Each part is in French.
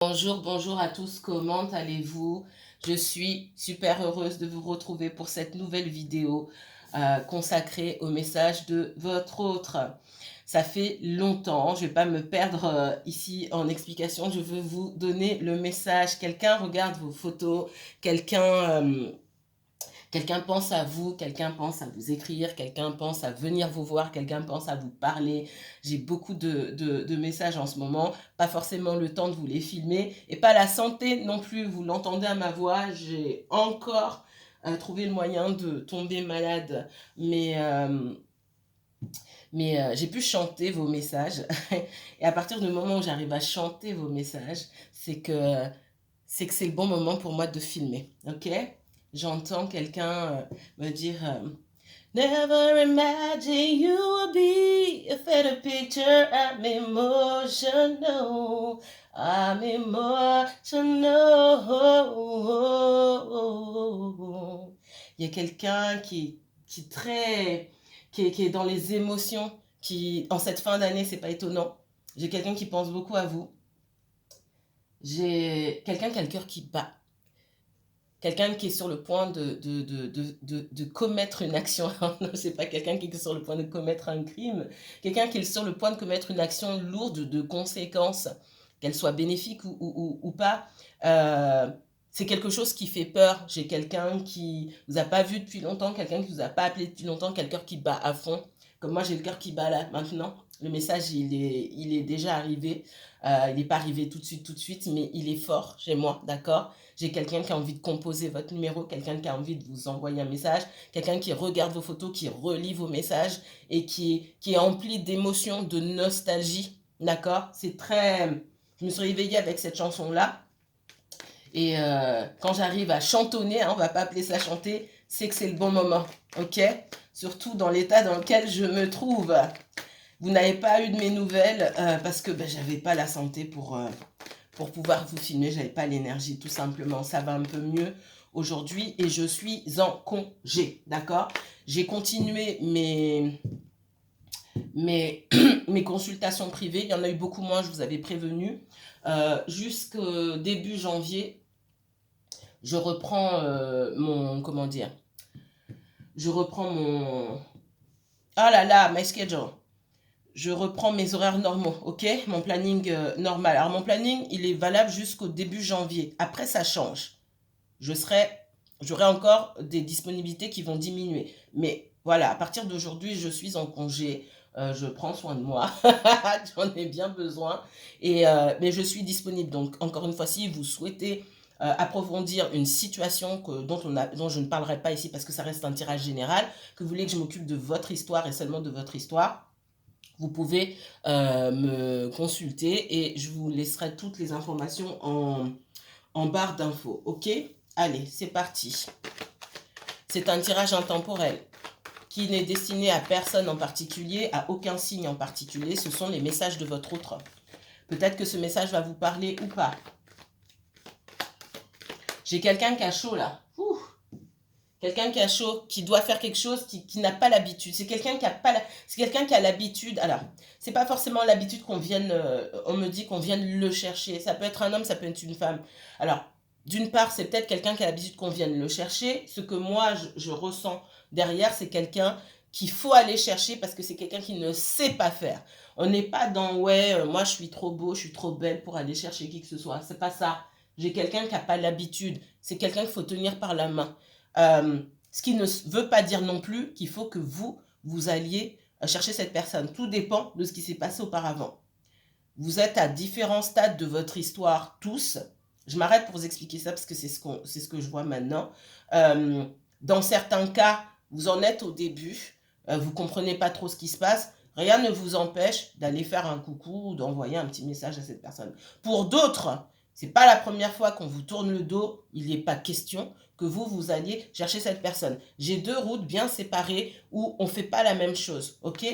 Bonjour, bonjour à tous, comment allez-vous? Je suis super heureuse de vous retrouver pour cette nouvelle vidéo consacrée au message de votre autre. Ça fait longtemps, je ne vais pas me perdre ici en explication, je veux vous donner le message. Quelqu'un regarde vos photos, quelqu'un pense à vous, quelqu'un pense à vous écrire, quelqu'un pense à venir vous voir, quelqu'un pense à vous parler. J'ai beaucoup de messages en ce moment, pas forcément le temps de vous les filmer et pas la santé non plus. Vous l'entendez à ma voix, j'ai encore trouvé le moyen de tomber malade, mais j'ai pu chanter vos messages. Et à partir du moment où j'arrive à chanter vos messages, c'est le bon moment pour moi de filmer, ok? J'entends quelqu'un me dire Never imagine you would be a better picture. I'm emotional. I'm emotional. Il y a quelqu'un qui est dans les émotions, qui, en cette fin d'année, c'est pas étonnant. J'ai quelqu'un qui pense beaucoup à vous. J'ai quelqu'un qui a le cœur qui bat. Quelqu'un qui est sur le point de commettre une action. Non, c'est pas quelqu'un qui est sur le point de commettre un crime. Quelqu'un qui est sur le point de commettre une action lourde de conséquences, qu'elle soit bénéfique ou pas. C'est quelque chose qui fait peur. J'ai quelqu'un qui vous a pas vu depuis longtemps, quelqu'un qui vous a pas appelé depuis longtemps, quelqu'un qui bat à fond. Comme moi, j'ai le cœur qui bat là, maintenant. Le message, il est déjà arrivé. Il n'est pas arrivé tout de suite, mais il est fort chez moi, d'accord? J'ai quelqu'un qui a envie de composer votre numéro, quelqu'un qui a envie de vous envoyer un message, quelqu'un qui regarde vos photos, qui relit vos messages et qui est empli d'émotions, de nostalgie, d'accord? C'est très... Je me suis réveillée avec cette chanson-là. Et quand j'arrive à chantonner, hein, on va pas appeler ça chanter, c'est que c'est le bon moment, ok? Surtout dans l'état dans lequel je me trouve. Vous n'avez pas eu de mes nouvelles parce que j'avais pas la santé pour pouvoir vous filmer, j'avais pas l'énergie tout simplement. Ça va un peu mieux aujourd'hui et je suis en congé, d'accord? J'ai continué mes consultations privées, il y en a eu beaucoup moins, je vous avais prévenu. Jusqu'au début janvier, je reprends comment dire, je reprends mon... Ah là là, my schedule. Je reprends mes horaires normaux, ok? Mon planning normal. Alors, mon planning, il est valable jusqu'au début janvier. Après, ça change. J'aurai encore des disponibilités qui vont diminuer. Mais voilà, à partir d'aujourd'hui, je suis en congé. Je prends soin de moi. J'en ai bien besoin. Mais je suis disponible. Donc, encore une fois, si vous souhaitez approfondir une situation dont je ne parlerai pas ici parce que ça reste un tirage général, que vous voulez que je m'occupe de votre histoire et seulement de votre histoire, vous pouvez me consulter et je vous laisserai toutes les informations en barre d'infos. Ok? Allez, c'est parti. C'est un tirage intemporel qui n'est destiné à personne en particulier, à aucun signe en particulier. Ce sont les messages de votre autre. Peut-être que ce message va vous parler ou pas. J'ai quelqu'un qui a chaud là. Quelqu'un qui a chaud, qui doit faire quelque chose, qui n'a pas l'habitude. C'est quelqu'un qui a pas c'est quelqu'un qui a l'habitude. Alors, c'est pas forcément l'habitude qu'on vienne, on me dit qu'on vienne le chercher. Ça peut être un homme, ça peut être une femme. Alors, d'une part, c'est peut-être quelqu'un qui a l'habitude qu'on vienne le chercher. Ce que moi, je ressens derrière, c'est quelqu'un qu'il faut aller chercher parce que c'est quelqu'un qui ne sait pas faire. On n'est pas dans, ouais, moi je suis trop beau, je suis trop belle pour aller chercher qui que ce soit. C'est pas ça. J'ai quelqu'un qui n'a pas l'habitude. C'est quelqu'un qu'il faut tenir par la main. Ce qui ne veut pas dire non plus qu'il faut que vous alliez chercher cette personne. Tout dépend de ce qui s'est passé auparavant. Vous êtes à différents stades de votre histoire, tous. Je m'arrête pour vous expliquer ça parce que c'est ce que je vois maintenant. Dans certains cas, vous en êtes au début. Vous ne comprenez pas trop ce qui se passe. Rien ne vous empêche d'aller faire un coucou ou d'envoyer un petit message à cette personne. Pour d'autres, c'est pas la première fois qu'on vous tourne le dos. Il n'est pas question que vous alliez chercher cette personne. J'ai deux routes bien séparées où on ne fait pas la même chose, ok?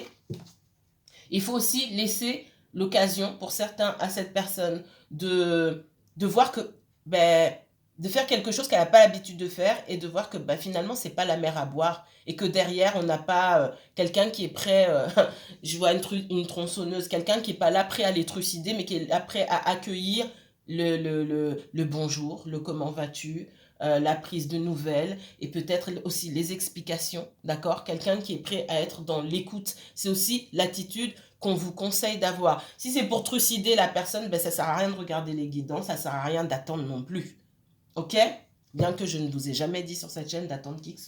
Il faut aussi laisser l'occasion pour certains à cette personne de voir que, de faire quelque chose qu'elle n'a pas l'habitude de faire et de voir que finalement, c'est pas la mer à boire et que derrière, on n'a pas quelqu'un qui est prêt, je vois une tronçonneuse, quelqu'un qui n'est pas là prêt à les trucider, mais qui est là prêt à accueillir le bonjour, le comment vas-tu, la prise de nouvelles et peut-être aussi les explications, d'accord? Quelqu'un qui est prêt à être dans l'écoute, c'est aussi l'attitude qu'on vous conseille d'avoir. Si c'est pour trucider la personne, ben ça sert à rien de regarder les guidons, ça sert à rien d'attendre non plus, ok? Bien que je ne vous ai jamais dit sur cette chaîne d'attendre qui que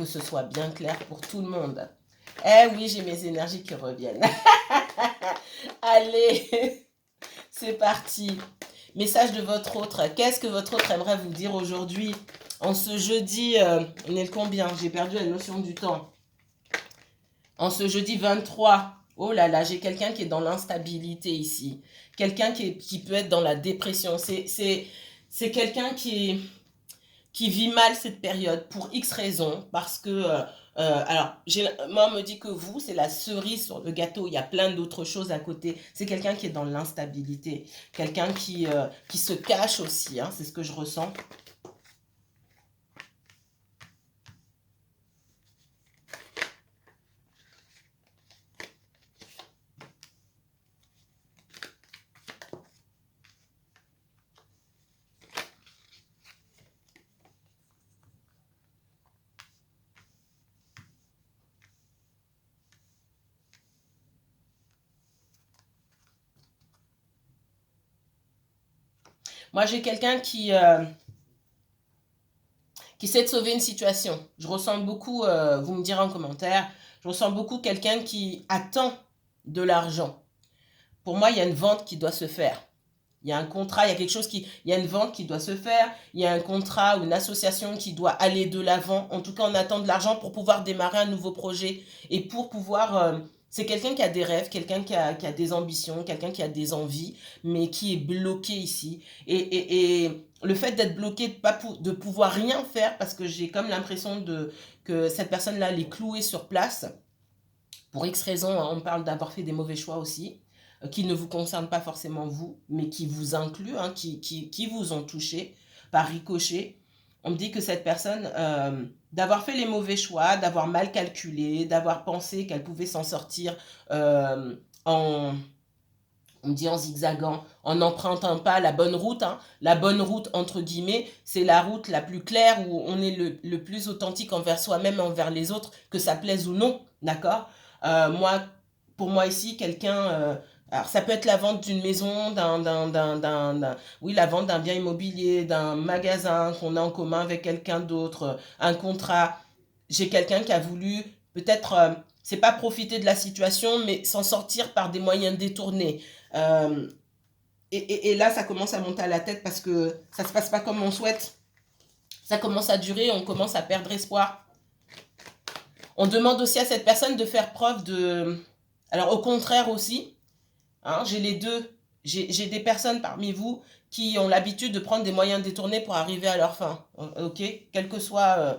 ce soit bien clair pour tout le monde. Eh oui, j'ai mes énergies qui reviennent. Allez, c'est parti. Message de votre autre. Qu'est-ce que votre autre aimerait vous dire aujourd'hui? En ce jeudi, on est le combien? J'ai perdu la notion du temps. En ce jeudi 23. Oh là là, j'ai quelqu'un qui est dans l'instabilité ici. Quelqu'un qui peut être dans la dépression. C'est quelqu'un qui vit mal cette période pour X raisons, parce que, alors, moi, on me dit que vous, c'est la cerise sur le gâteau, il y a plein d'autres choses à côté. C'est quelqu'un qui est dans l'instabilité, quelqu'un qui se cache aussi, hein, c'est ce que je ressens. Moi, j'ai quelqu'un qui essaie de sauver une situation. Je ressens beaucoup, vous me direz en commentaire, je ressens beaucoup quelqu'un qui attend de l'argent. Pour moi, il y a une vente qui doit se faire. Il y a un contrat, il y a quelque chose il y a une vente qui doit se faire, il y a un contrat ou une association qui doit aller de l'avant. En tout cas, on attend de l'argent pour pouvoir démarrer un nouveau projet et pour pouvoir, c'est quelqu'un qui a des rêves, quelqu'un qui a des ambitions, quelqu'un qui a des envies, mais qui est bloqué ici. Et le fait d'être bloqué, de pouvoir rien faire, parce que j'ai comme l'impression que cette personne-là, elle est clouée sur place. Pour X raisons, hein, on parle d'avoir fait des mauvais choix aussi, qui ne vous concernent pas forcément vous, mais qui vous incluent, hein, qui vous ont touché par ricochet. On me dit que cette personne, d'avoir fait les mauvais choix, d'avoir mal calculé, d'avoir pensé qu'elle pouvait s'en sortir en, on me dit en zigzagant, en n'empruntant pas la bonne route. Hein. La bonne route, entre guillemets, c'est la route la plus claire où on est le plus authentique envers soi-même, envers les autres, que ça plaise ou non, d'accord? Moi, pour moi ici, quelqu'un... alors, ça peut être la vente d'une maison, oui, la vente d'un bien immobilier, d'un magasin qu'on a en commun avec quelqu'un d'autre, un contrat. J'ai quelqu'un qui a voulu peut-être, c'est pas profiter de la situation, mais s'en sortir par des moyens détournés. Euh, et là, ça commence à monter à la tête parce que ça se passe pas comme on souhaite. Ça commence à durer, on commence à perdre espoir. On demande aussi à cette personne de faire preuve de... Alors, au contraire aussi, hein, j'ai les deux. J'ai des personnes parmi vous qui ont l'habitude de prendre des moyens détournés pour arriver à leur fin. Ok? Quel que soit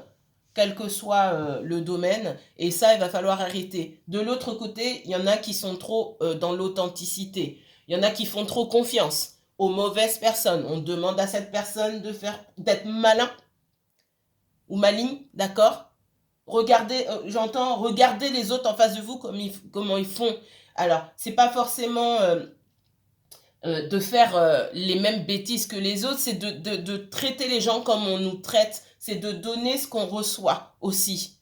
le domaine. Et ça, il va falloir arrêter. De l'autre côté, il y en a qui sont trop dans l'authenticité. Il y en a qui font trop confiance aux mauvaises personnes. On demande à cette personne d'être malin ou maligne, d'accord? Regardez, j'entends, regardez les autres en face de vous comment ils font. Alors, c'est pas forcément de faire les mêmes bêtises que les autres, c'est de traiter les gens comme on nous traite, c'est de donner ce qu'on reçoit aussi.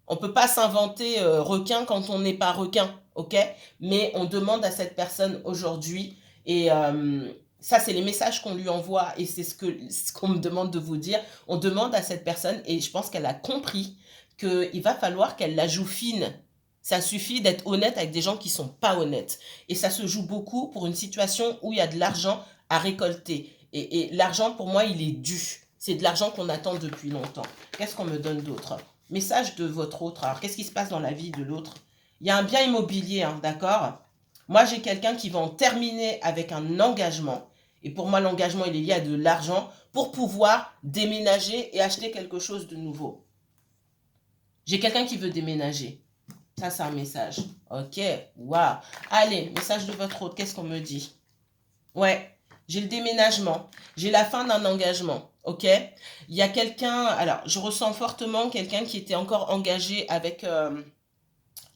On peut pas s'inventer requin quand on n'est pas requin, ok? Mais on demande à cette personne aujourd'hui, et ça c'est les messages qu'on lui envoie, et c'est ce qu'on me demande de vous dire. On demande à cette personne, et je pense qu'elle a compris qu'il va falloir qu'elle la joue fine. Ça suffit d'être honnête avec des gens qui sont pas honnêtes. Et ça se joue beaucoup pour une situation où il y a de l'argent à récolter. Et l'argent, pour moi, il est dû. C'est de l'argent qu'on attend depuis longtemps. Qu'est-ce qu'on me donne d'autre? Message de votre autre. Alors, qu'est-ce qui se passe dans la vie de l'autre? Il y a un bien immobilier, hein, d'accord? Moi, j'ai quelqu'un qui va en terminer avec un engagement. Et pour moi, l'engagement, il est lié à de l'argent pour pouvoir déménager et acheter quelque chose de nouveau. J'ai quelqu'un qui veut déménager. Ça, c'est un message. Ok, waouh. Allez, message de votre autre. Qu'est-ce qu'on me dit? Ouais, j'ai le déménagement. J'ai la fin d'un engagement. Ok? Il y a quelqu'un... Alors, je ressens fortement quelqu'un qui était encore engagé avec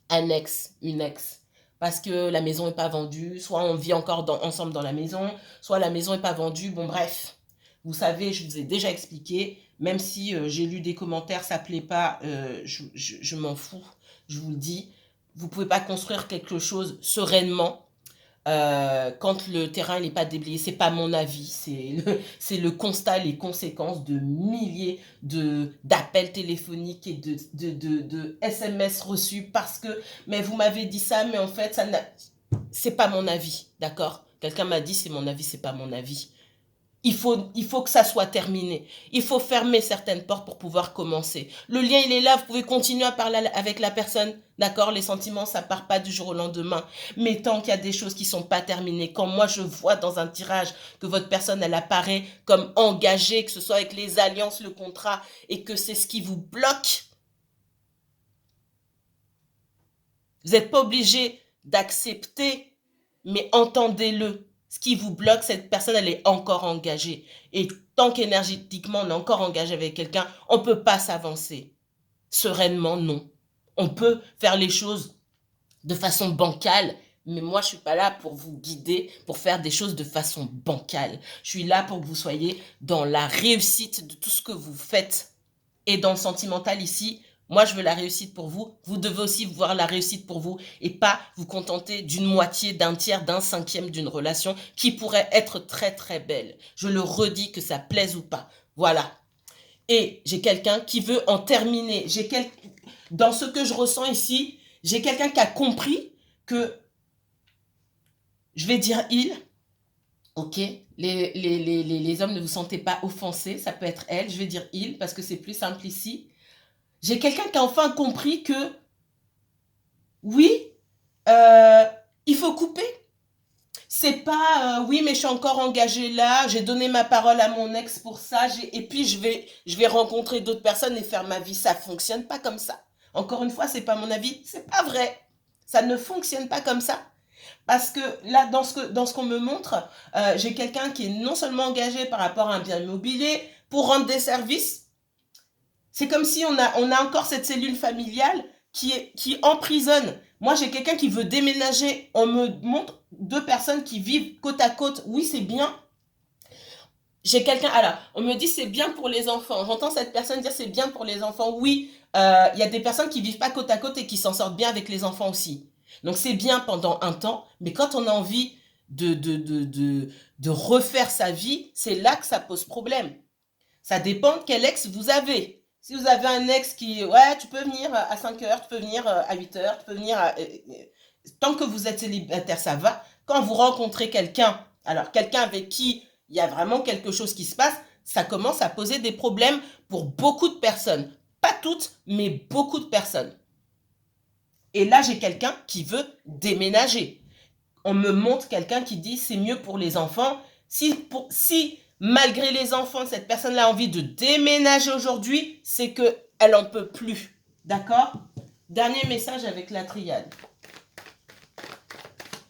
un ex, une ex. parce que la maison n'est pas vendue, soit on vit encore ensemble dans la maison, soit la maison n'est pas vendue, bon bref. Vous savez, je vous ai déjà expliqué, même si j'ai lu des commentaires, ça ne plaît pas, je m'en fous, je vous le dis. Vous ne pouvez pas construire quelque chose sereinement quand le terrain n'est pas déblayé. C'est pas mon avis, c'est le constat, les conséquences de milliers d'appels téléphoniques et de SMS reçus parce que, mais vous m'avez dit ça, mais en fait, c'est pas mon avis, d'accord? Quelqu'un m'a dit c'est mon avis, c'est pas mon avis. Il faut que ça soit terminé. Il faut fermer certaines portes pour pouvoir commencer. Le lien, il est là. Vous pouvez continuer à parler avec la personne. D'accord? Les sentiments, ça part pas du jour au lendemain. Mais tant qu'il y a des choses qui sont pas terminées, quand moi je vois dans un tirage que votre personne, elle apparaît comme engagée, que ce soit avec les alliances, le contrat, et que c'est ce qui vous bloque, vous n'êtes pas obligé d'accepter, mais entendez-le. Ce qui vous bloque, cette personne, elle est encore engagée. Et tant qu'énergétiquement, on est encore engagé avec quelqu'un, on ne peut pas s'avancer. Sereinement, non. On peut faire les choses de façon bancale, mais moi, je ne suis pas là pour vous guider, pour faire des choses de façon bancale. Je suis là pour que vous soyez dans la réussite de tout ce que vous faites. Et dans le sentimental ici, moi, je veux la réussite pour vous. Vous devez aussi voir la réussite pour vous et pas vous contenter d'une moitié, d'un tiers, d'un cinquième d'une relation qui pourrait être très, très belle. Je le redis, que ça plaise ou pas. Voilà. Et j'ai quelqu'un qui veut en terminer. Dans ce que je ressens ici, j'ai quelqu'un qui a compris que, je vais dire il, ok, les hommes, ne vous sentez pas offensés, ça peut être elle, je vais dire il parce que c'est plus simple ici. J'ai quelqu'un qui a enfin compris que, oui, il faut couper. C'est pas, oui, mais je suis encore engagée là, j'ai donné ma parole à mon ex pour ça, et puis je vais rencontrer d'autres personnes et faire ma vie. Ça fonctionne pas comme ça. Encore une fois, c'est pas mon avis, c'est pas vrai. Ça ne fonctionne pas comme ça. Parce que là, dans ce qu'on me montre, j'ai quelqu'un qui est non seulement engagé par rapport à un bien immobilier pour rendre des services. C'est comme si on a encore cette cellule familiale qui emprisonne. Moi, j'ai quelqu'un qui veut déménager. On me montre deux personnes qui vivent côte à côte. Oui, c'est bien. J'ai quelqu'un... Alors, on me dit c'est bien pour les enfants. J'entends cette personne dire c'est bien pour les enfants. Oui, il y a des personnes qui vivent pas côte à côte et qui s'en sortent bien avec les enfants aussi. Donc, c'est bien pendant un temps. Mais quand on a envie de refaire sa vie, c'est là que ça pose problème. Ça dépend de quel ex vous avez. Si vous avez un ex qui, ouais, tu peux venir à 5 heures, tu peux venir à 8 heures, tu peux venir tant que vous êtes célibataire, ça va. Quand vous rencontrez quelqu'un, alors quelqu'un avec qui il y a vraiment quelque chose qui se passe, ça commence à poser des problèmes pour beaucoup de personnes. Pas toutes, mais beaucoup de personnes. Et là, j'ai quelqu'un qui veut déménager. On me montre quelqu'un qui dit c'est mieux pour les enfants. Si malgré les enfants, cette personne-là a envie de déménager aujourd'hui, c'est qu'elle n'en peut plus. D'accord? Dernier message avec la triade.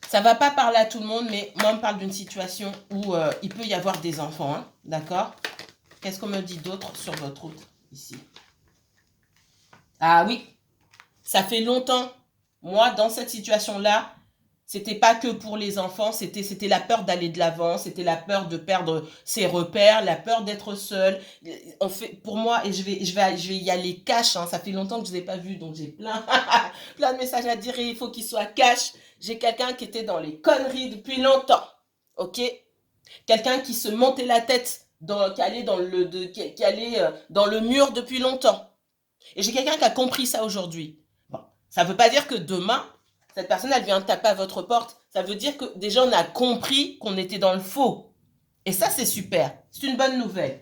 Ça ne va pas parler à tout le monde, mais moi, on me parle d'une situation où il peut y avoir des enfants. Hein, d'accord? Qu'est-ce qu'on me dit d'autre sur votre route ici? Ah oui, ça fait longtemps. Moi, dans cette situation-là, c'était pas que pour les enfants, c'était la peur d'aller de l'avant, c'était la peur de perdre ses repères, la peur d'être seul. Pour moi, et je vais y aller cash, hein, ça fait longtemps que je ne les ai pas vus, donc j'ai plein de messages à dire et il faut qu'ils soient cash. J'ai quelqu'un qui était dans les conneries depuis longtemps, ok? Quelqu'un qui se montait la tête, qui allait dans le mur depuis longtemps. Et j'ai quelqu'un qui a compris ça aujourd'hui. Bon, ça ne veut pas dire que demain, cette personne, elle vient taper à votre porte. Ça veut dire que déjà, on a compris qu'on était dans le faux. Et ça, c'est super. C'est une bonne nouvelle.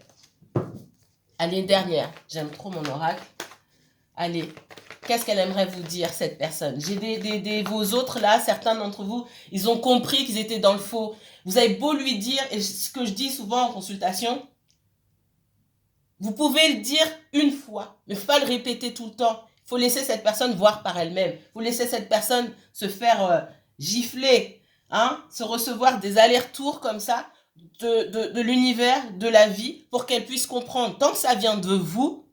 Allez, dernière. J'aime trop mon oracle. Allez, qu'est-ce qu'elle aimerait vous dire, cette personne? J'ai vos autres là, certains d'entre vous, ils ont compris qu'ils étaient dans le faux. Vous avez beau lui dire, et ce que je dis souvent en consultation, vous pouvez le dire une fois, mais il ne faut pas le répéter tout le temps. Il faut laisser cette personne voir par elle-même. Il faut laisser cette personne se faire gifler, hein, se recevoir des allers-retours comme ça de l'univers, de la vie, pour qu'elle puisse comprendre. Tant que ça vient de vous,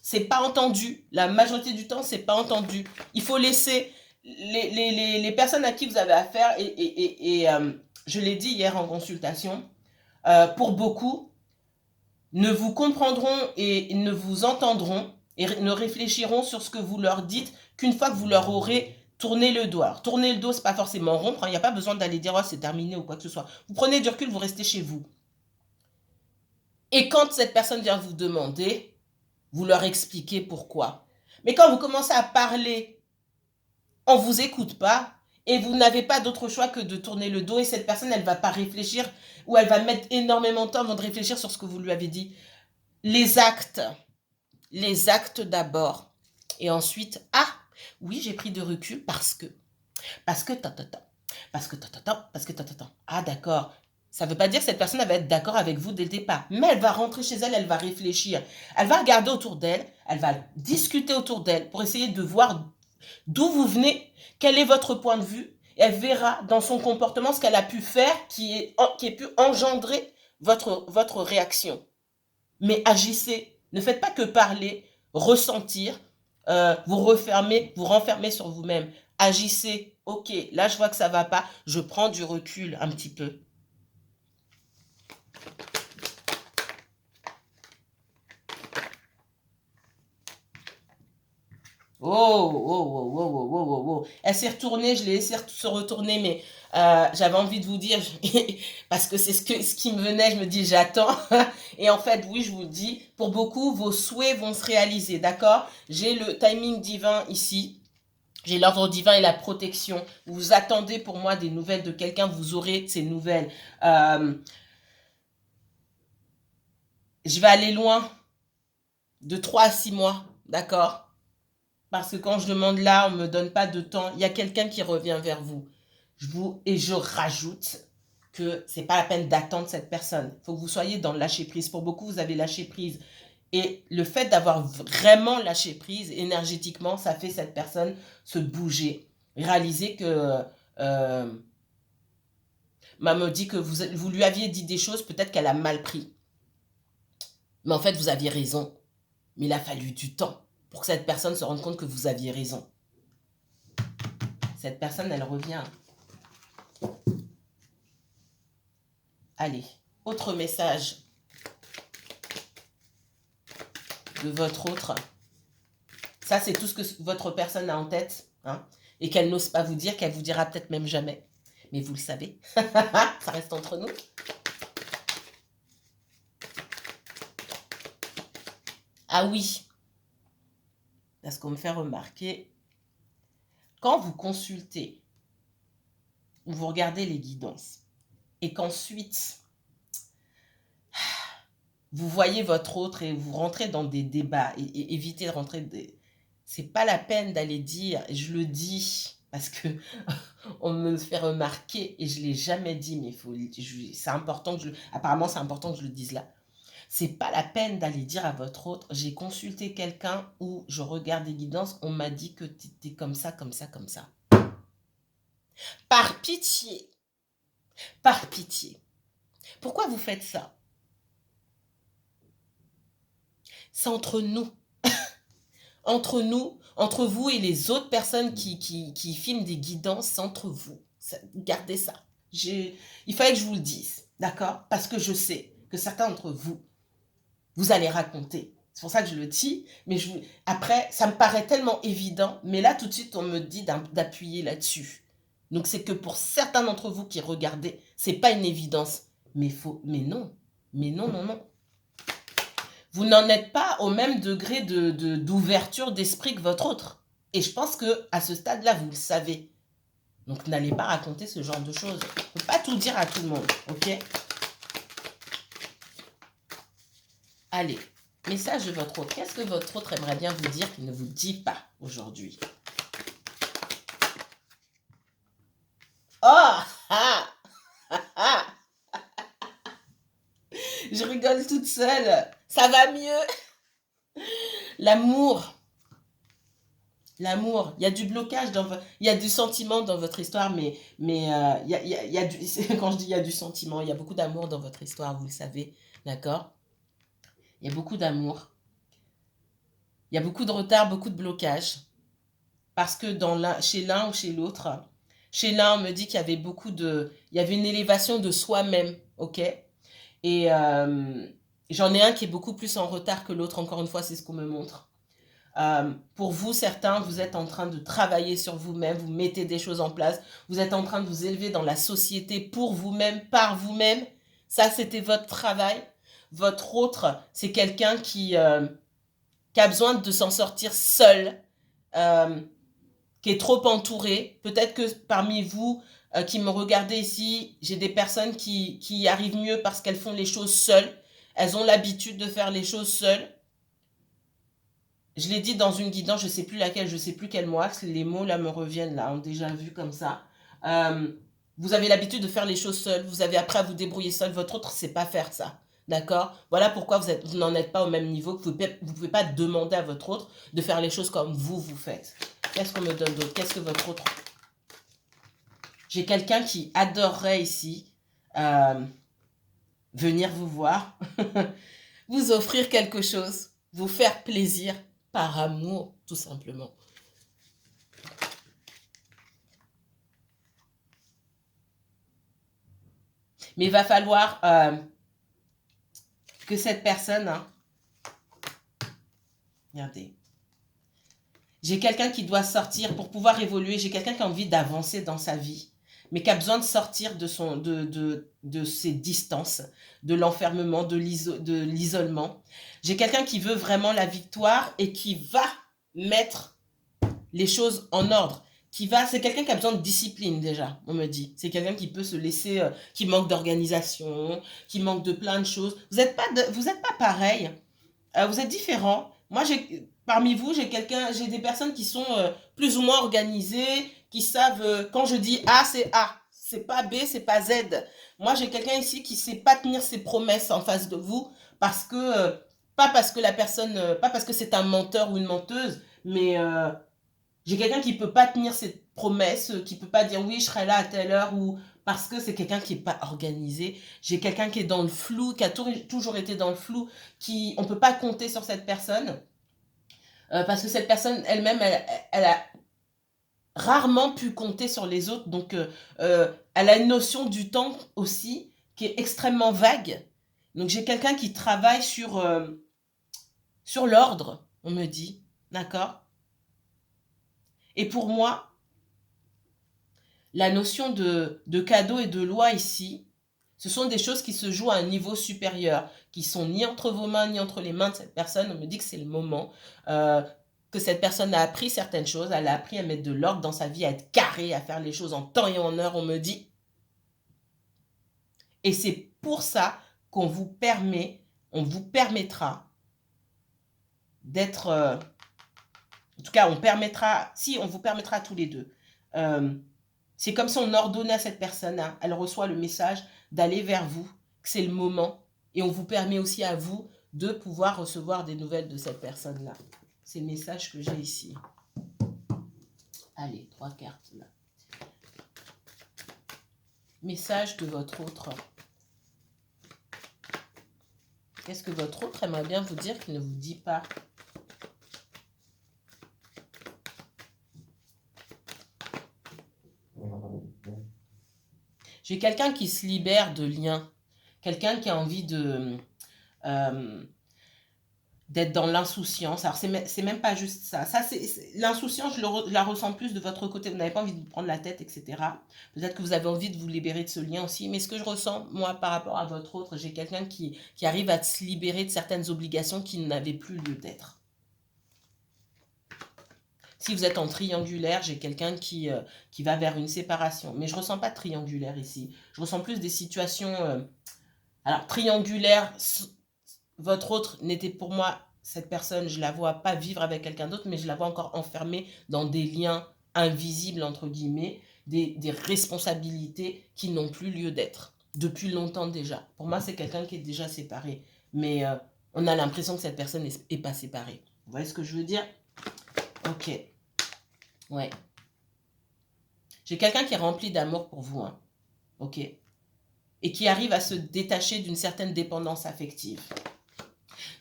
c'est pas entendu. La majorité du temps, c'est pas entendu. Il faut laisser les personnes à qui vous avez affaire, je l'ai dit hier en consultation, pour beaucoup, ne vous comprendront et ne vous entendront et ne réfléchiront sur ce que vous leur dites qu'une fois que vous leur aurez tourné le dos. Alors, tourner le dos, c'est pas forcément rompre, il n'y a pas besoin d'aller dire oh, c'est terminé ou quoi que ce soit. Vous prenez du recul, vous restez chez vous. Et quand cette personne vient vous demander, vous leur expliquez pourquoi. Mais quand vous commencez à parler, on ne vous écoute pas et vous n'avez pas d'autre choix que de tourner le dos et cette personne, elle ne va pas réfléchir ou elle va mettre énormément de temps avant de réfléchir sur ce que vous lui avez dit. Les actes d'abord. Et ensuite, ah, oui, j'ai pris de recul parce que, parce que, ah, d'accord. Ça ne veut pas dire que cette personne va être d'accord avec vous dès le départ. Mais elle va rentrer chez elle, elle va réfléchir. Elle va regarder autour d'elle, elle va discuter autour d'elle pour essayer de voir d'où vous venez, quel est votre point de vue. Et elle verra dans son comportement ce qu'elle a pu faire qui ait pu engendrer votre réaction. Mais agissez. Ne faites pas que parler, ressentir, vous renfermer sur vous-même. Agissez. Ok, là je vois que ça ne va pas. Je prends du recul un petit peu. Oh, oh, oh, oh, oh, oh, oh, oh. Elle s'est retournée, je l'ai laissée se retourner, mais j'avais envie de vous dire, parce que c'est ce qui me venait, je me dis j'attends. Et en fait, oui, je vous le dis, pour beaucoup, vos souhaits vont se réaliser, d'accord? J'ai le timing divin ici, j'ai l'ordre divin et la protection. Vous attendez pour moi des nouvelles de quelqu'un, vous aurez ces nouvelles. Je vais aller loin, de 3 à 6 mois, d'accord? Parce que quand je demande là, on ne me donne pas de temps. Il y a quelqu'un qui revient vers vous. Et je rajoute que ce n'est pas la peine d'attendre cette personne. Il faut que vous soyez dans le lâcher prise. Pour beaucoup, vous avez lâché prise. Et le fait d'avoir vraiment lâché prise énergétiquement, ça fait cette personne se bouger. Réaliser que... me dit que vous lui aviez dit des choses, peut-être qu'elle a mal pris. Mais en fait, vous aviez raison. Mais il a fallu du temps pour que cette personne se rende compte que vous aviez raison. Cette personne, elle revient. Allez, autre message de votre autre. Ça, c'est tout ce que votre personne a en tête. Hein, et qu'elle n'ose pas vous dire, qu'elle vous dira peut-être même jamais. Mais vous le savez. Ça reste entre nous. Ah oui. Parce qu'on me fait remarquer, quand vous consultez, vous regardez les guidances, et qu'ensuite, vous voyez votre autre et vous rentrez dans des débats, et évitez de rentrer... C'est pas la peine d'aller dire, et je le dis, parce que on me fait remarquer, et je l'ai jamais dit, mais c'est important que apparemment c'est important que je le dise là. C'est pas la peine d'aller dire à votre autre, j'ai consulté quelqu'un ou je regarde des guidances, on m'a dit que tu étais comme ça, comme ça, comme ça. Par pitié. Par pitié. Pourquoi vous faites ça? C'est entre nous. Entre nous, entre vous et les autres personnes qui filment des guidances, c'est entre vous. Gardez ça. Il fallait que je vous le dise, d'accord? Parce que je sais que certains d'entre vous, vous allez raconter. C'est pour ça que je le dis. Mais après, ça me paraît tellement évident. Mais là, tout de suite, on me dit d'appuyer là-dessus. Donc, c'est que pour certains d'entre vous qui regardez, c'est pas une évidence. Mais non. Mais non, non, non. Vous n'en êtes pas au même degré d'ouverture d'esprit que votre autre. Et je pense qu'à ce stade-là, vous le savez. Donc, n'allez pas raconter ce genre de choses. Il ne faut pas tout dire à tout le monde, ok? Allez, message de votre autre. Qu'est-ce que votre autre aimerait bien vous dire qu'il ne vous dit pas aujourd'hui? Oh ah, ah. Je rigole toute seule. Ça va mieux. L'amour. L'amour. Il y a du blocage, il y a du sentiment dans votre histoire, mais il y a quand je dis il y a du sentiment, il y a beaucoup d'amour dans votre histoire, vous le savez, d'accord? Il y a beaucoup d'amour. Il y a beaucoup de retard, beaucoup de blocage. parce que chez l'un ou chez l'autre, chez l'un, on me dit qu'il y avait il y avait une élévation de soi-même, ok? Et j'en ai un qui est beaucoup plus en retard que l'autre, encore une fois, c'est ce qu'on me montre. Pour vous, certains, vous êtes en train de travailler sur vous-même, vous mettez des choses en place, vous êtes en train de vous élever dans la société pour vous-même, par vous-même. Ça, c'était votre travail. Votre autre, c'est quelqu'un qui a besoin de s'en sortir seul, euh, qui est trop entouré. Peut-être que parmi vous qui me regardez ici, j'ai des personnes qui y arrivent mieux parce qu'elles font les choses seules. Elles ont l'habitude de faire les choses seules. Je l'ai dit dans une guidance, je ne sais plus laquelle, je ne sais plus quel mois, les mots là me reviennent, là, ont déjà vu comme ça. Vous avez l'habitude de faire les choses seul, vous avez après à vous débrouiller seul, votre autre ne sait pas faire ça. D'accord? Voilà pourquoi vous n'en êtes pas au même niveau, que vous ne pouvez pas demander à votre autre de faire les choses comme vous faites. Qu'est-ce qu'on me donne d'autre? Qu'est-ce que votre autre... J'ai quelqu'un qui adorerait ici venir vous voir, vous offrir quelque chose, vous faire plaisir par amour, tout simplement. Mais il va falloir que cette personne... Hein, regardez. J'ai quelqu'un qui doit sortir pour pouvoir évoluer. J'ai quelqu'un qui a envie d'avancer dans sa vie, mais qui a besoin de sortir de ses distances, de l'enfermement, de l'isolement. J'ai quelqu'un qui veut vraiment la victoire et qui va mettre les choses en ordre. C'est quelqu'un qui a besoin de discipline déjà, on me dit. C'est quelqu'un qui peut se laisser, qui manque d'organisation, qui manque de plein de choses. Vous n'êtes pas pareil. Vous êtes différents. Moi, parmi vous, j'ai des personnes qui sont plus ou moins organisées, qui savent, quand je dis A, c'est A. C'est pas B, c'est pas Z. Moi, j'ai quelqu'un ici qui sait pas tenir ses promesses en face de vous parce que, pas parce que la personne, pas parce que c'est un menteur ou une menteuse, mais j'ai quelqu'un qui peut pas tenir ses promesses, qui peut pas dire oui, je serai là à telle heure ou parce que c'est quelqu'un qui est pas organisé. J'ai quelqu'un qui est dans le flou, qui a toujours été dans le flou, on peut pas compter sur cette personne parce que cette personne elle-même, elle a rarement pu compter sur les autres. Donc, elle a une notion du temps aussi qui est extrêmement vague. Donc, j'ai quelqu'un qui travaille sur l'ordre, on me dit. D'accord? Et pour moi, la notion de cadeau et de loi ici, ce sont des choses qui se jouent à un niveau supérieur, qui sont ni entre vos mains, ni entre les mains de cette personne. On me dit que c'est le moment, que cette personne a appris certaines choses, elle a appris à mettre de l'ordre dans sa vie, à être carré, à faire les choses en temps et en heure, on me dit. Et c'est pour ça qu'on vous permettra d'être... en tout cas, on vous permettra tous les deux. C'est comme si on ordonnait à cette personne, hein, elle reçoit le message d'aller vers vous, que c'est le moment. Et on vous permet aussi à vous de pouvoir recevoir des nouvelles de cette personne-là. C'est le message que j'ai ici. Allez, 3 cartes là. Message de votre autre. Qu'est-ce que votre autre aimerait bien vous dire qu'il ne vous dit pas? J'ai quelqu'un qui se libère de liens. Quelqu'un qui a envie d'être dans l'insouciance. Alors, c'est même pas juste ça. L'insouciance, je la ressens plus de votre côté. Vous n'avez pas envie de vous prendre la tête, etc. Peut-être que vous avez envie de vous libérer de ce lien aussi. Mais ce que je ressens, moi, par rapport à votre autre, j'ai quelqu'un qui arrive à se libérer de certaines obligations qui n'avaient plus lieu d'être. Si vous êtes en triangulaire, j'ai quelqu'un qui va vers une séparation. Mais je ne ressens pas de triangulaire ici. Je ressens plus des situations... alors, triangulaire, votre autre n'était pour moi, cette personne, je ne la vois pas vivre avec quelqu'un d'autre, mais je la vois encore enfermée dans des liens invisibles, entre guillemets, des responsabilités qui n'ont plus lieu d'être. Depuis longtemps déjà. Pour moi, c'est quelqu'un qui est déjà séparé. Mais on a l'impression que cette personne n'est pas séparée. Vous voyez ce que je veux dire? Ok. Ouais. J'ai quelqu'un qui est rempli d'amour pour vous. Hein. Ok. Et qui arrive à se détacher d'une certaine dépendance affective.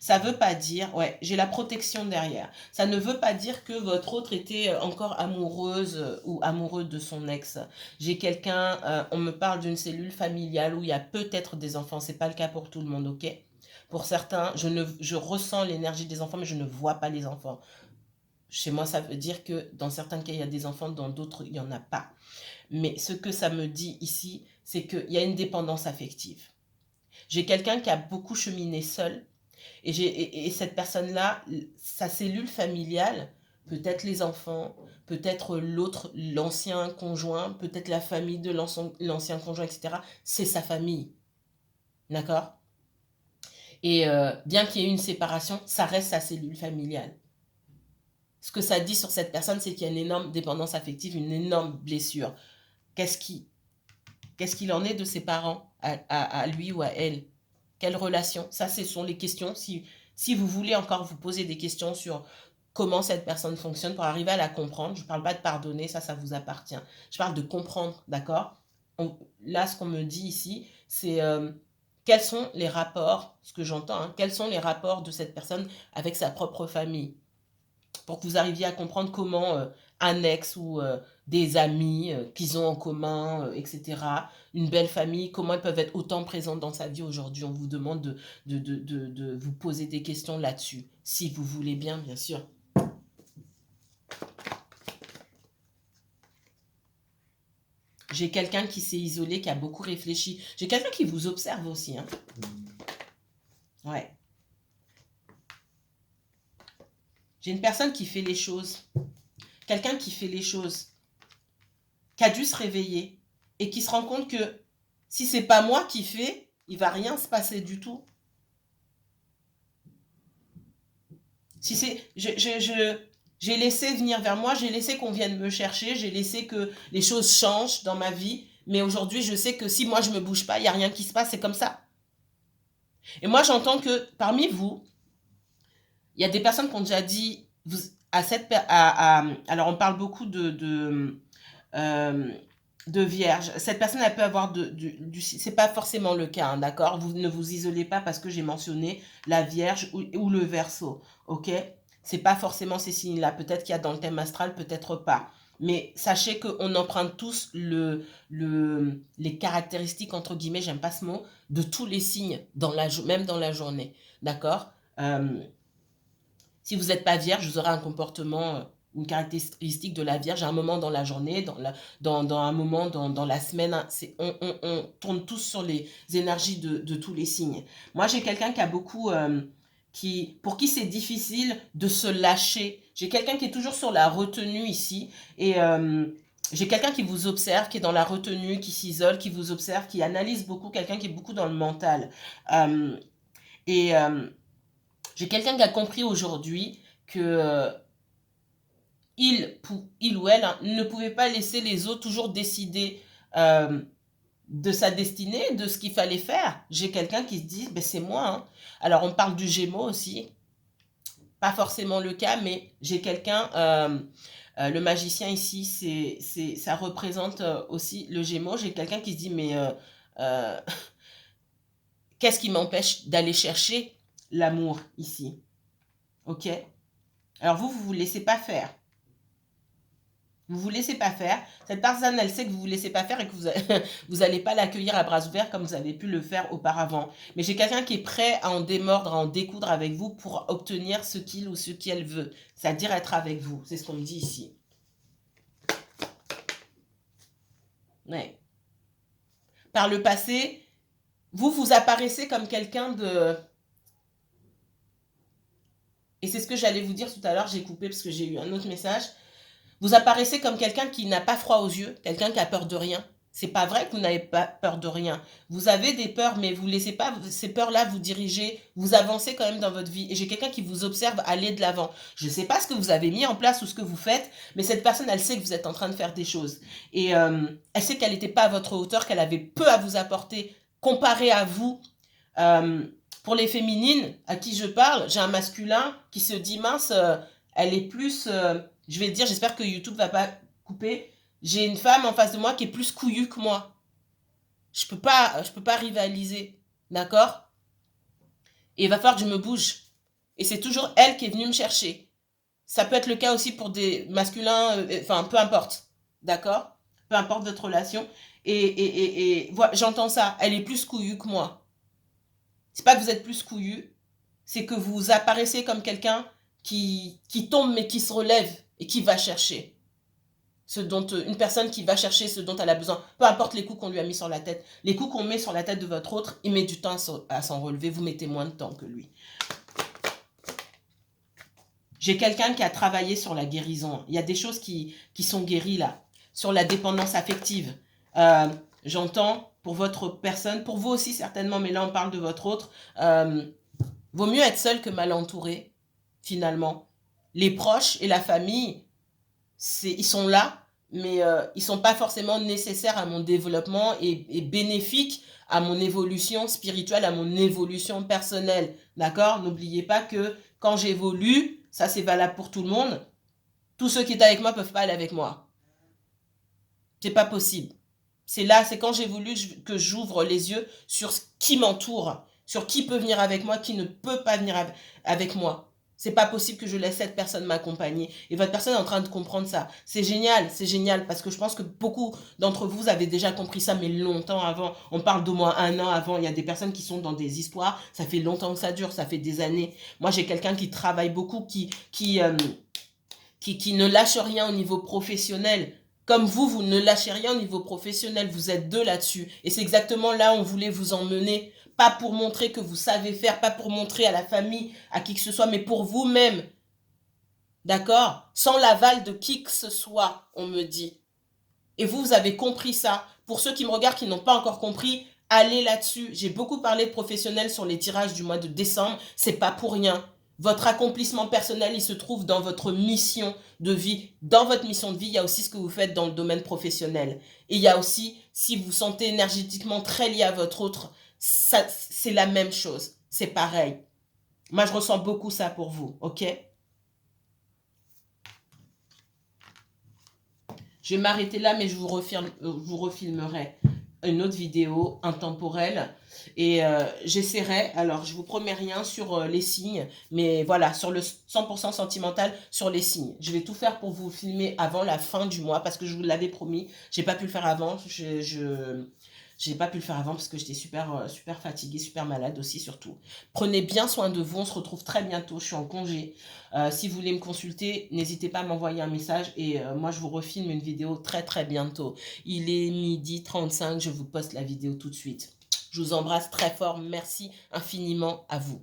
Ça veut pas dire, ouais, j'ai la protection derrière. Ça ne veut pas dire que votre autre était encore amoureuse ou amoureux de son ex. J'ai quelqu'un, on me parle d'une cellule familiale où il y a peut-être des enfants. C'est pas le cas pour tout le monde, ok? Pour certains, je ressens l'énergie des enfants, mais je ne vois pas les enfants. Chez moi, ça veut dire que dans certains cas, il y a des enfants, dans d'autres, il n'y en a pas. Mais ce que ça me dit ici, c'est qu'il y a une dépendance affective. J'ai quelqu'un qui a beaucoup cheminé seul et cette personne-là, sa cellule familiale, peut-être les enfants, peut-être l'autre, l'ancien conjoint, peut-être la famille de l'ancien conjoint, etc. C'est sa famille. D'accord? Et bien qu'il y ait une séparation, ça reste sa cellule familiale. Ce que ça dit sur cette personne, c'est qu'il y a une énorme dépendance affective, une énorme blessure. Qu'est-ce qu'il en est de ses parents à lui ou à elle? Quelle relation? Ça, ce sont les questions. Si vous voulez encore vous poser des questions sur comment cette personne fonctionne pour arriver à la comprendre, je ne parle pas de pardonner, ça vous appartient. Je parle de comprendre, d'accord? Là, ce qu'on me dit ici, c'est quels sont les rapports, ce que j'entends, hein, quels sont les rapports de cette personne avec sa propre famille, pour que vous arriviez à comprendre comment un ex ou des amis qu'ils ont en commun, etc., une belle famille, comment elles peuvent être autant présentes dans sa vie aujourd'hui. On vous demande de vous poser des questions là-dessus, si vous voulez bien sûr. J'ai quelqu'un qui s'est isolé, qui a beaucoup réfléchi. J'ai quelqu'un qui vous observe aussi. Hein. Ouais. J'ai une personne qui fait les choses. Quelqu'un qui fait les choses, qui a dû se réveiller et qui se rend compte que si c'est pas moi qui fais, il va rien se passer du tout. Si c'est, j'ai laissé venir vers moi, j'ai laissé qu'on vienne me chercher, j'ai laissé que les choses changent dans ma vie, mais aujourd'hui je sais que si moi je me bouge pas, il y a rien qui se passe, c'est comme ça. Et moi j'entends que parmi vous, il y a des personnes qui ont déjà dit alors on parle beaucoup de vierge. Cette personne, elle peut avoir c'est pas forcément le cas, hein, d'accord? Vous ne vous isolez pas parce que j'ai mentionné la vierge ou le verseau, ok? C'est pas forcément ces signes-là. Peut-être qu'il y a dans le thème astral, peut-être pas. Mais sachez qu'on emprunte tous les caractéristiques, entre guillemets, j'aime pas ce mot, de tous les signes, même dans la journée, d'accord? Si vous n'êtes pas vierge, vous aurez un comportement, une caractéristique de la vierge à un moment dans la journée, dans un moment dans la semaine. On tourne tous sur les énergies de tous les signes. Moi, j'ai quelqu'un qui a beaucoup... pour qui c'est difficile de se lâcher. J'ai quelqu'un qui est toujours sur la retenue ici. Et j'ai quelqu'un qui vous observe, qui est dans la retenue, qui s'isole, qui vous observe, qui analyse beaucoup, quelqu'un qui est beaucoup dans le mental. Et j'ai quelqu'un qui a compris aujourd'hui que il ou elle, hein, ne pouvait pas laisser les autres toujours décider de sa destinée, de ce qu'il fallait faire. J'ai quelqu'un qui se dit, ben c'est moi. Hein. Alors on parle du Gémeaux aussi, pas forcément le cas, mais j'ai quelqu'un, le magicien ici, ça représente aussi le Gémeaux. J'ai quelqu'un qui se dit, mais qu'est-ce qui m'empêche d'aller chercher l'amour ici? Ok? Alors vous laissez pas faire. Vous vous laissez pas faire. Cette personne, elle sait que vous vous laissez pas faire et que vous allez pas l'accueillir à bras ouverts comme vous avez pu le faire auparavant. Mais j'ai quelqu'un qui est prêt à en démordre, à en découdre avec vous pour obtenir ce qu'il ou ce qu'elle veut. C'est-à-dire être avec vous. C'est ce qu'on me dit ici. Ouais. Par le passé, vous apparaissez comme quelqu'un de... Et c'est ce que j'allais vous dire tout à l'heure. J'ai coupé parce que j'ai eu un autre message. Vous apparaissez comme quelqu'un qui n'a pas froid aux yeux, quelqu'un qui a peur de rien. C'est pas vrai que vous n'avez pas peur de rien. Vous avez des peurs, mais vous laissez pas ces peurs-là vous diriger. Vous avancez quand même dans votre vie. Et j'ai quelqu'un qui vous observe aller de l'avant. Je ne sais pas ce que vous avez mis en place ou ce que vous faites, mais cette personne, elle sait que vous êtes en train de faire des choses. Et elle sait qu'elle n'était pas à votre hauteur, qu'elle avait peu à vous apporter comparé à vous. Pour les féminines à qui je parle, j'ai un masculin qui se dit mince, elle est plus... je vais dire, j'espère que YouTube va pas couper. J'ai une femme en face de moi qui est plus couillue que moi. Je peux pas rivaliser, d'accord? Et il va falloir que je me bouge. Et c'est toujours elle qui est venue me chercher. Ça peut être le cas aussi pour des masculins, enfin, peu importe. D'accord? Peu importe votre relation. Et voilà, j'entends ça. Elle est plus couillue que moi. C'est pas que vous êtes plus couillu, c'est que vous apparaissez comme quelqu'un qui tombe mais qui se relève et qui va chercher ce dont une personne qui va chercher ce dont elle a besoin, peu importe les coups qu'on lui a mis sur la tête. Les coups qu'on met sur la tête de votre autre, il met du temps à s'en relever, vous mettez moins de temps que lui. J'ai quelqu'un qui a travaillé sur la guérison. Il y a des choses qui sont guéries là, sur la dépendance affective. J'entends pour votre personne, pour vous aussi certainement, mais là on parle de votre autre. Vaut mieux être seul que mal entouré, finalement. Les proches et la famille, ils sont là, mais ils ne sont pas forcément nécessaires à mon développement et bénéfiques à mon évolution spirituelle, à mon évolution personnelle. D'accord? N'oubliez pas que quand j'évolue, ça c'est valable pour tout le monde, tous ceux qui étaient avec moi ne peuvent pas aller avec moi. C'est pas possible. C'est là, c'est quand j'évolue que j'ouvre les yeux sur ce qui m'entoure, sur qui peut venir avec moi, qui ne peut pas venir avec moi. C'est pas possible que je laisse cette personne m'accompagner. Et votre personne est en train de comprendre ça. C'est génial, parce que je pense que beaucoup d'entre vous avez déjà compris ça, mais longtemps avant. On parle d'au moins 1 an avant. Il y a des personnes qui sont dans des histoires. Ça fait longtemps que ça dure, ça fait des années. Moi, j'ai quelqu'un qui travaille beaucoup, qui ne lâche rien au niveau professionnel. Comme vous ne lâchez rien au niveau professionnel, vous êtes deux là-dessus. Et c'est exactement là où on voulait vous emmener. Pas pour montrer que vous savez faire, pas pour montrer à la famille, à qui que ce soit, mais pour vous-même. D'accord? Sans l'aval de qui que ce soit, on me dit. Et vous avez compris ça. Pour ceux qui me regardent, qui n'ont pas encore compris, allez là-dessus. J'ai beaucoup parlé de professionnels sur les tirages du mois de décembre. C'est pas pour rien. Votre accomplissement personnel, il se trouve dans votre mission de vie. Dans votre mission de vie, il y a aussi ce que vous faites dans le domaine professionnel. Et il y a aussi, si vous vous sentez énergétiquement très lié à votre autre, c'est la même chose. C'est pareil. Moi, je ressens beaucoup ça pour vous, ok? Je vais m'arrêter là, mais je vous refilmerai une autre vidéo intemporelle et j'essaierai, alors je vous promets rien sur les signes, mais voilà, sur le 100% sentimental, sur les signes. Je vais tout faire pour vous filmer avant la fin du mois parce que je vous l'avais promis, j'ai pas pu le faire avant, j'ai pas pu le faire avant parce que j'étais super fatiguée, super malade aussi surtout. Prenez bien soin de vous, on se retrouve très bientôt, je suis en congé. Si vous voulez me consulter, n'hésitez pas à m'envoyer un message et moi je vous refilme une vidéo très bientôt. Il est 12h35, je vous poste la vidéo tout de suite. Je vous embrasse très fort, merci infiniment à vous.